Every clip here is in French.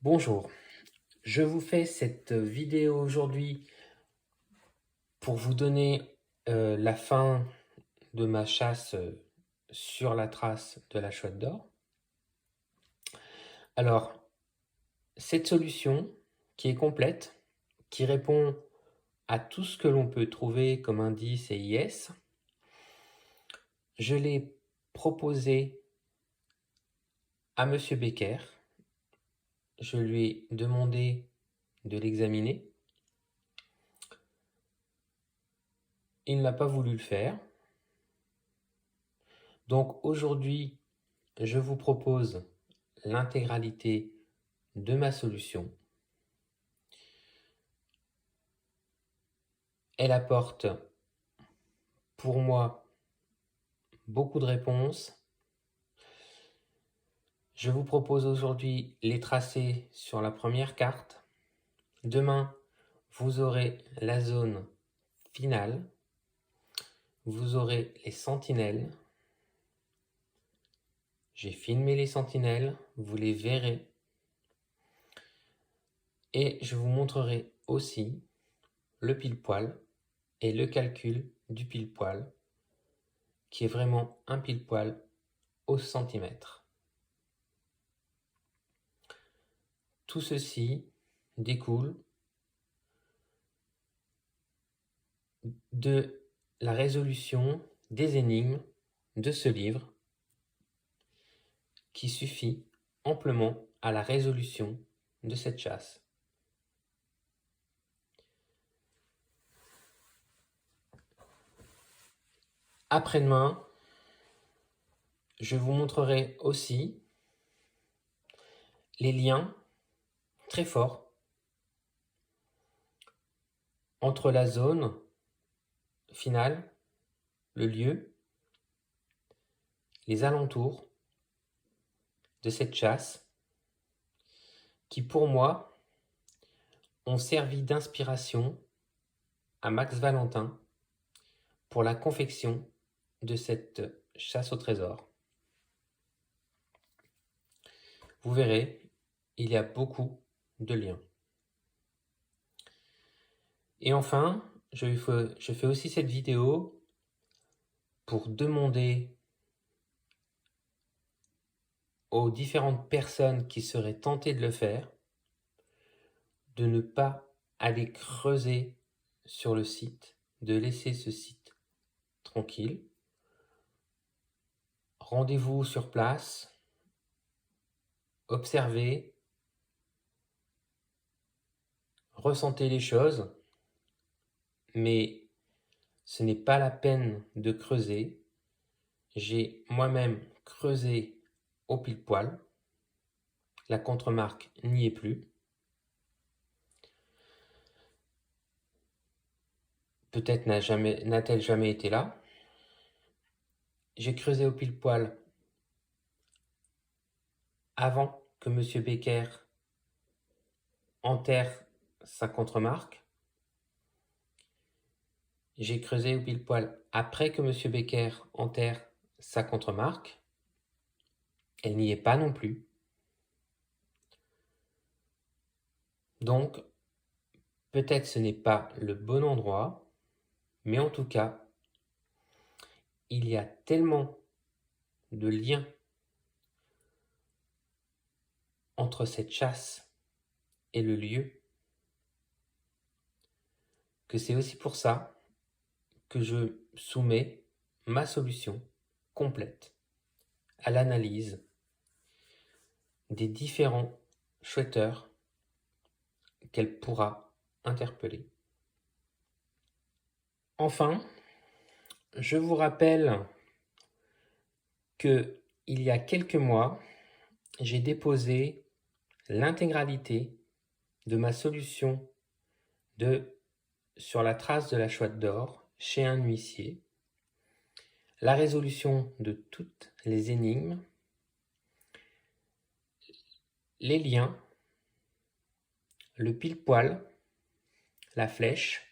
Bonjour, je vous fais cette vidéo aujourd'hui pour vous donner la fin de ma chasse sur la trace de la chouette d'or. Alors, cette solution qui est complète, qui répond à tout ce que l'on peut trouver comme indice et IS, je l'ai proposée à Monsieur Becker. Je lui ai demandé de l'examiner. Il n'a pas voulu le faire. Donc aujourd'hui, je vous propose l'intégralité de ma solution. Elle apporte pour moi beaucoup de réponses. Je vous propose aujourd'hui les tracés sur la première carte. Demain, vous aurez la zone finale. Vous aurez les sentinelles. J'ai filmé les sentinelles, vous les verrez. Et je vous montrerai aussi le pile-poil et le calcul du pile-poil, qui est vraiment un pile-poil au centimètre. Tout ceci découle de la résolution des énigmes de ce livre qui suffit amplement à la résolution de cette chasse. Après-demain, je vous montrerai aussi les liens très forts entre la zone finale, le lieu, les alentours de cette chasse qui, pour moi, ont servi d'inspiration à Max Valentin pour la confection de cette chasse au trésor. Vous verrez, il y a beaucoup de liens. Et enfin, je fais aussi cette vidéo pour demander aux différentes personnes qui seraient tentées de le faire de ne pas aller creuser sur le site, de laisser ce site tranquille. Rendez-vous sur place, observez, ressentez les choses, mais ce n'est pas la peine de creuser. J'ai moi-même creusé au pile-poil. La contremarque n'y est plus. Peut-être n'a-t-elle jamais été là. J'ai creusé au pile-poil avant que M. Becker enterre sa contremarque. J'ai creusé au pile-poil après que M. Becker enterre sa contremarque. Elle n'y est pas non plus. Donc, peut-être ce n'est pas le bon endroit, mais en tout cas, il y a tellement de liens entre cette chasse et le lieu que c'est aussi pour ça que je soumets ma solution complète à l'analyse des différents chouetteurs qu'elle pourra interpeller. Enfin, je vous rappelle que il y a quelques mois, j'ai déposé l'intégralité de ma solution sur la trace de la chouette d'or chez un huissier, la résolution de toutes les énigmes, les liens, le pile-poil, la flèche,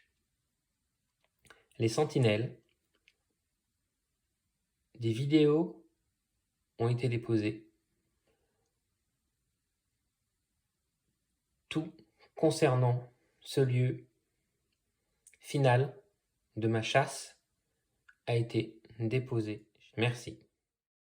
les sentinelles. Des vidéos ont été déposées. tout concernant ce lieu final de ma chasse a été déposé. Merci.